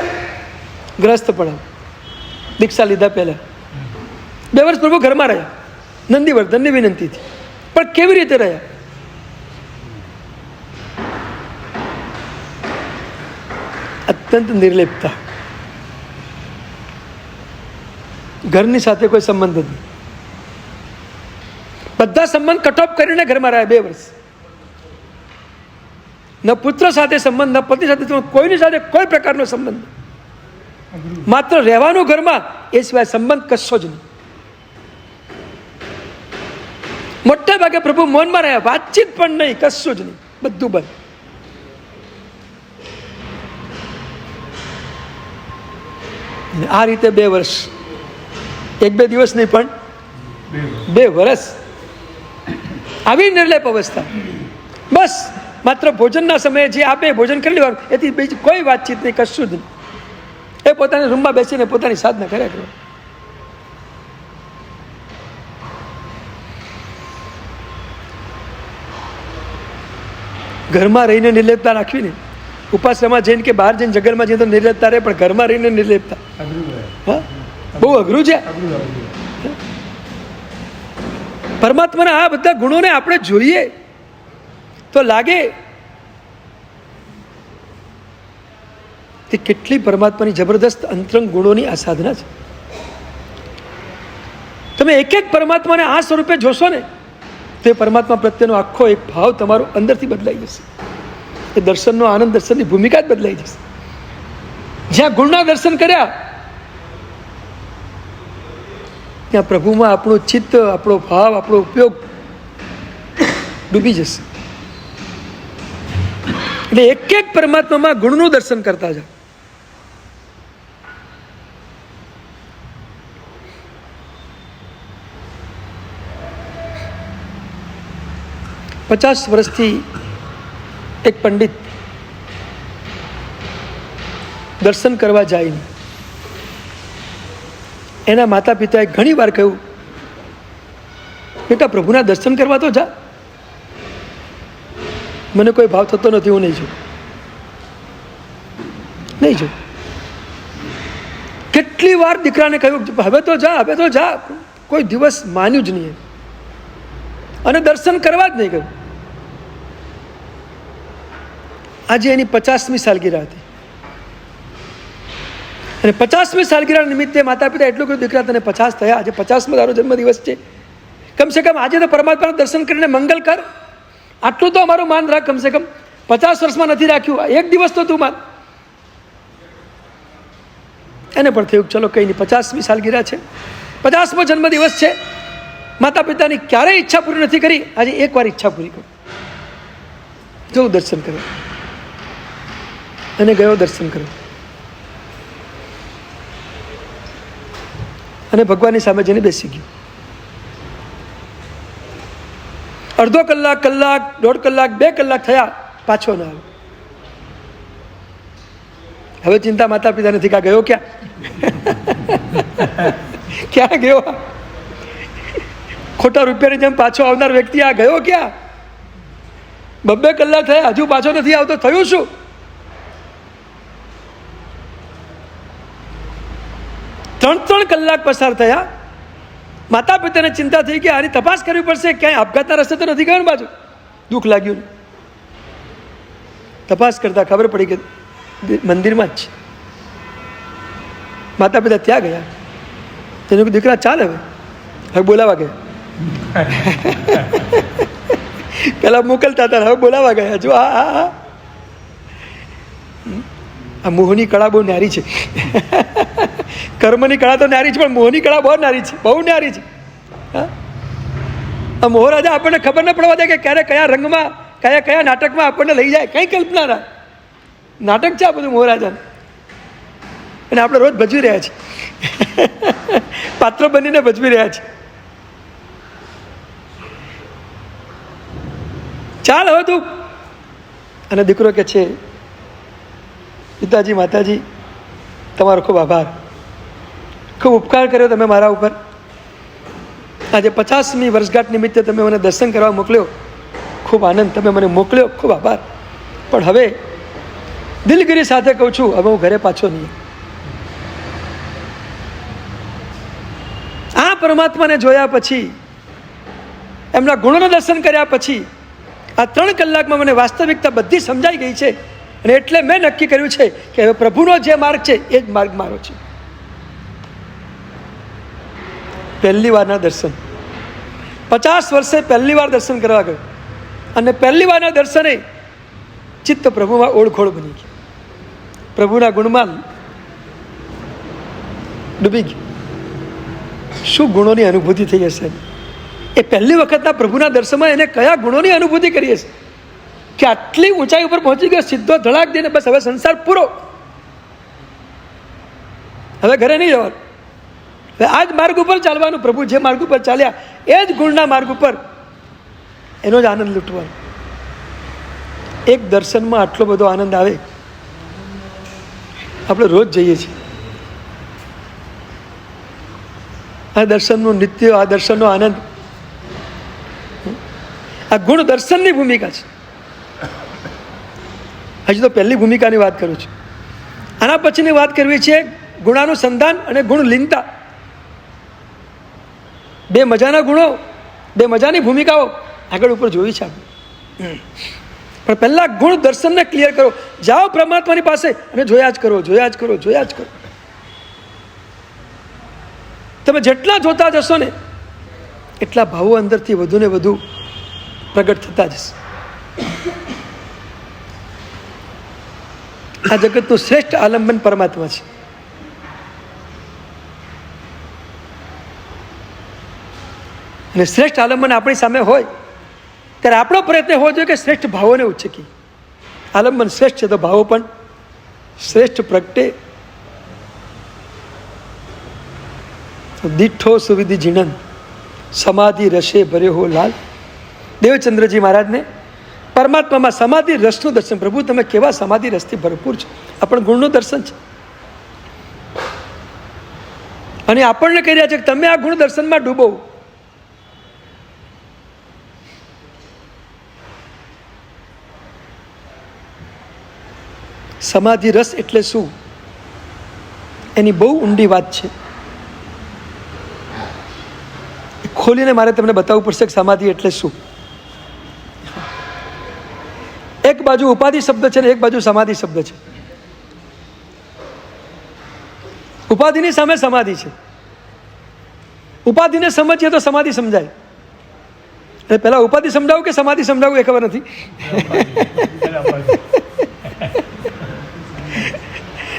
ગ્રહસ્થપણ દીક્ષા લીધા પહેલા 2 વર્ષ પ્રભુ ઘરમાં રહ્યા, નંદીવર્ધનની વિનંતીથી. પણ કેવી રીતે રહ્યા? અત્યંત નિર્લેપતા, ઘરની સાથે કોઈ સંબંધ નથી, બધા સંબંધ કટ ઓફ કરીને ઘરમાં રહ્યા 2 વર્ષ. ન પુત્ર સાથે સંબંધ, ન પતિ સાથે સંબંધ, કોઈની સાથે કોઈ પ્રકારનો સંબંધ, માત્ર રહેવાનું ઘરમાં, એ સિવાય સંબંધ કશો જ નહીં. મોટા ભાગે પ્રભુ મૌનમાં રહ્યા, વાતચીત પણ નહીં, કશું જ નહીં, બધું બંધ. આ રીતે 2 વર્ષ, 1-2 દિવસ નહીં પણ 2 વર્ષ આવી નિર્લેપ અવસ્થા. બસ માત્ર ભોજનના સમયે જે આપે ભોજન કરી લેવાનું, એથી બીજી કોઈ વાતચીત નહીં, કશું જ નહીં. એ પોતાની રૂમમાં બેસીને પોતાની સાધના કર્યા કરો. ઘરમાં રહીને નિર્લેપતા રાખવીને, ઉપાસનામાં જઈને કે બહાર જઈને જંગલમાં જઈને તો નિર્લેપતા રહે, પણ ઘરમાં રહીને નિર્લેપતા હા બહુ અઘરું છે. પરમાત્માના આ બધા ગુણોને આપણે જોઈએ તો લાગે કે કેટલી પરમાત્માની જબરદસ્ત અંતરંગ ગુણોની આ સાધના છે. તમે એક પરમાત્માને આ સ્વરૂપે જોશો ને, તે પરમાત્મા પ્રત્યેનો આખો એક ભાવ તમારો અંદરથી બદલાઈ જશે. એ દર્શનનો આનંદ, દર્શનની ભૂમિકા જ બદલાઈ જશે. જ્યાં ગુણના દર્શન કર્યા ત્યાં પ્રભુમાં આપણું ચિત્ત, આપણો ભાવ, આપણો ઉપયોગ ડૂબી જશે. એટલે એક પરમાત્મામાં ગુણનું દર્શન કરતા જાઓ. પચાસ વર્ષથી એક પંડિત દર્શન કરવા જાય નહીં. એના માતા પિતાએ ઘણી વાર કહ્યું, બેટા પ્રભુના દર્શન કરવા તો જા. મને કોઈ ભાવ થતો નથી, હું નહીં જોઉં, નહીં જોઉં. કેટલી વાર દીકરાને કહ્યું હવે તો જા, હવે તો જા, કોઈ દિવસ માન્યું જ નહીં અને દર્શન કરવા જ નહીં ગયું. આજે એની 50મી સાલગીરા હતી અને 50મી સાલગીરા નિમિત્તે માતા પિતા એટલું કહ્યું, દીકરા તને 50 થયા, આજે 50મો તારો જન્મદિવસ છે, કમસે કમ આજે તો પરમાત્માના દર્શન કરીને મંગલ કર, આટલું તો અમારું માન રાખ, કમસે કમ 50 વર્ષમાં નથી રાખ્યું, એક દિવસ તો તું માન. એને પણ થયું ચલો કંઈ નહીં, 50મી સાલગીરા છે, 50મો જન્મદિવસ છે, માતા પિતાની ક્યારેય ઈચ્છા પૂરી નથી કરી, આજે એકવાર ઈચ્છા પૂરી કરું, જવું દર્શન કરવા. અને ગયો દર્શન કરવા અને ભગવાનની સામે જઈને બેસી ગયો. અડધો કલાક, કલાક, 1.5 કલાક, 2 કલાક થયા, પાછો ના આવ્યો. હવે ચિંતા માતા પિતા નથી, કા ગયો ક્યાં, ક્યાં ગયો, ખોટા રૂપિયાની જેમ પાછો આવનાર વ્યક્તિ આ ગયો ક્યાં, 2 કલાક થયા હજુ પાછો નથી આવતો, થયું શું? ત્રણ કલાક પસાર થયા, માતા પિતાને ચિંતા થઈ ગઈ, આની તપાસ કરવી પડશે, ક્યાંય આપઘાતના રસ્તે તો નથી ગયો ને, બાજુ દુઃખ લાગ્યું. તપાસ કરતા ખબર પડી કે મંદિરમાં જ છે. માતા પિતા ત્યાં ગયા, તેને દીકરા ચાલ હવે બોલાવા ગયા. પેલા મોકલતા હતા, હવે બોલાવા ગયા. જો આ મોહની કળા બહુ ન્યારી છે. કર્મની કળા તો ન્યારી છે, પણ મોહની કળા બહુ ન્યારી છે, બહુ ન્યારી છે. આ મોહરાજા આપણને ખબર ન પડવા દે કે ક્યારે કયા રંગમાં, કયા નાટકમાં આપણને લઈ જાય, કંઈ કલ્પના ના. નાટક છે આ બધું મોહરાજાનું, અને આપણે રોજ ભજવી રહ્યા છીએ, પાત્ર બનીને ભજવી રહ્યા છીએ. ચાલ હવે તું. અને દીકરો કે છે, પિતાજી માતાજી તમારો ખૂબ આભાર, ખૂબ ઉપકાર કર્યો તમે મારા ઉપર. આજે 50મી વર્ષગાંઠ નિમિત્તે તમે મને દર્શન કરવા મોકલ્યો, ખૂબ આનંદ, તમે મને મોકલ્યો, ખૂબ આભાર. પણ હવે દિલગીરી સાથે કહું છું, હવે હું ઘરે પાછો નહીં. આ પરમાત્માને જોયા પછી, એમના ગુણોનું દર્શન કર્યા પછી, આ 3 કલાકમાં મને વાસ્તવિકતા બધી સમજાઈ ગઈ છે. અને એટલે મેં નક્કી કર્યું છે કે હવે પ્રભુનો જે માર્ગ છે એ જ માર્ગ મારો છે. પહેલી વારના દર્શન, 50 વર્ષે પહેલી વાર દર્શન કરવા ગયો, અને પહેલી વારના દર્શને ચિત્ત પ્રભુમાં ઓળખોળ બની ગઈ, પ્રભુના ગુણમાં ડૂબી ગઈ. શું ગુણોની અનુભૂતિ થઈ હશે એ પહેલી વખતના પ્રભુના દર્શનમાં, એને કયા ગુણોની અનુભૂતિ કરી હશે કે આટલી ઊંચાઈ ઉપર પહોંચી ગયો, સીધો ધડાક દઈને બસ હવે સંસાર પૂરો, હવે ઘરે નહીં જવાનું, હવે આ જ માર્ગ ઉપર ચાલવાનું. પ્રભુ જે માર્ગ ઉપર ચાલ્યા એ જ ગુણના માર્ગ ઉપર, એનો જ આનંદ લૂંટવાનો. એક દર્શનમાં આટલો બધો આનંદ આવે, આપણે રોજ જઈએ છીએ. આ દર્શનનું નિત્ય, આ દર્શનનો આનંદ, આ ગુણ દર્શનની ભૂમિકા છે. હજી તો પહેલી ભૂમિકાની વાત કરું છું. આના પછીની વાત કરવી છે ગુણાનુસંધાન અને ગુણ લીનતા. 2 મજાના ગુણો, 2 મજાની ભૂમિકાઓ આગળ ઉપર જોઈ છે આપણે. પણ પહેલા ગુણ દર્શનને ક્લિયર કરો, જાઓ પરમાત્માની પાસે અને જોયા જ કરો, જોયા જ કરો, જોયા જ કરો. તમે જેટલા જોતા જશો ને એટલા ભાવો અંદરથી વધુ ને વધુ પ્રગટ થતા જશે. આ જગતનું શ્રેષ્ઠ આલંબન પરમાત્મા છે. અને શ્રેષ્ઠ આલંબન આપણી સામે હોય ત્યારે આપણો પ્રયત્ન હોવો જોઈએ કે શ્રેષ્ઠ ભાવોને ઉચ્ચકી. આલંબન શ્રેષ્ઠ છે તો ભાવો પણ શ્રેષ્ઠ પ્રગટે. દીઠો સુવિધિ જીણન સમાધિ રસે ભર્યો હો લાલ. દેવચંદ્રજી મહારાજને પરમાત્મામાં સમાધિ રસનું દર્શન. પ્રભુ તમે કેવા સમાધિ રસથી ભરપૂર છો, આ પણ ગુણનું દર્શન છે. અને આપણને કહી રહ્યા છે કે તમે આ ગુણ દર્શનમાં ડૂબો. સમાધિ રસ એટલે શું, એની બહુ ઊંડી વાત છે. ખોલીને મારે તમને બતાવવું પડશે કે સમાધિ એટલે શું. એક બાજુ ઉપાધિ શબ્દ છે ને એક બાજુ સમાધિ શબ્દ છે. ઉપાધિની સામે સમાધિ છે. ઉપાધિને સમજીએ તો સમાધિ સમજાય. એટલે પહેલા ઉપાધિ સમજાવું કે સમાધિ સમજાવું એ ખબર નથી.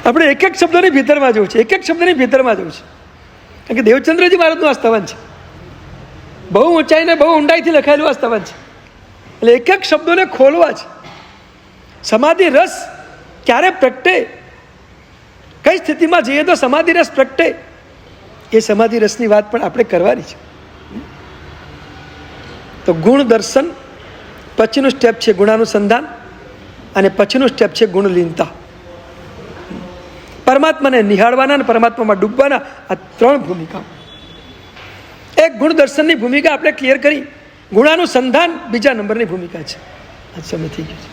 આપણે એક એક શબ્દોની ભીતરમાં જવું છે, એક એક શબ્દની ભીતરમાં જવું છે. કારણ કે દેવચંદ્રજી મહારાજનું આ સ્તવન છે, બહુ ઊંચાઈને બહુ ઊંડાઈથી લખાયેલું આ સ્તવન છે. એટલે એક એક શબ્દોને ખોલવા છે. સમાધિ રસ ક્યારે પ્રગટે, કઈ સ્થિતિમાં જઈએ તો સમાધિ રસ પ્રગટે, એ સમાધિ રસની વાત પણ આપણે કરવાની છે. તો ગુણ દર્શન પછીનું સ્ટેપ છે ગુણાનુસંધાન, અને પછીનું સ્ટેપ છે ગુણલીનતા. પરમાત્માને નિહાળવાના અને પરમાત્મામાં ડૂબવાના આ ત્રણ ભૂમિકા. એક ગુણ દર્શનની ભૂમિકા આપણે ક્લિયર કરી, ગુણાનુસંધાન બીજા નંબરની ભૂમિકા છે. આ સમય થઈ ગયો છે.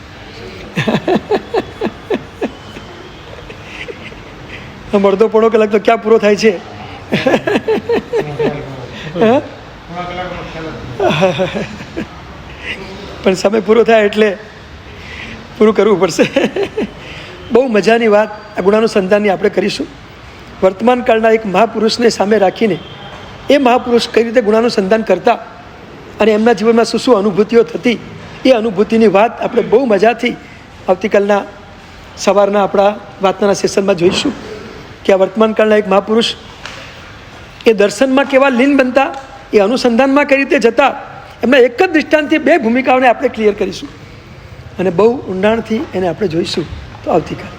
અડધો પોણો કલાક તો ક્યાં પૂરો થાય છે. પણ સમય પૂરો થાય એટલે પૂરું કરવું પડશે. બહુ મજાની વાત આ ગુણાનુસંધાનની આપણે કરીશું. વર્તમાન કાળના એક મહાપુરુષને સામે રાખીને એ મહાપુરુષ કઈ રીતે ગુણાનુસંધાન કરતા અને એમના જીવનમાં શું શું અનુભૂતિઓ થતી, એ અનુભૂતિની વાત આપણે બહુ મજાથી આવતીકાલના સવારના આપણા વાતના સેશનમાં જોઈશું. કે આ વર્તમાન કાળના એક મહાપુરુષ એ દર્શનમાં કેવા લીન બનતા, એ અનુસંધાનમાં કઈ રીતે જતા, એમના એક જ દૃષ્ટાંતથી બે ભૂમિકાઓને આપણે ક્લિયર કરીશું અને બહુ ઊંડાણથી એને આપણે જોઈશું. તો આવતીકાલ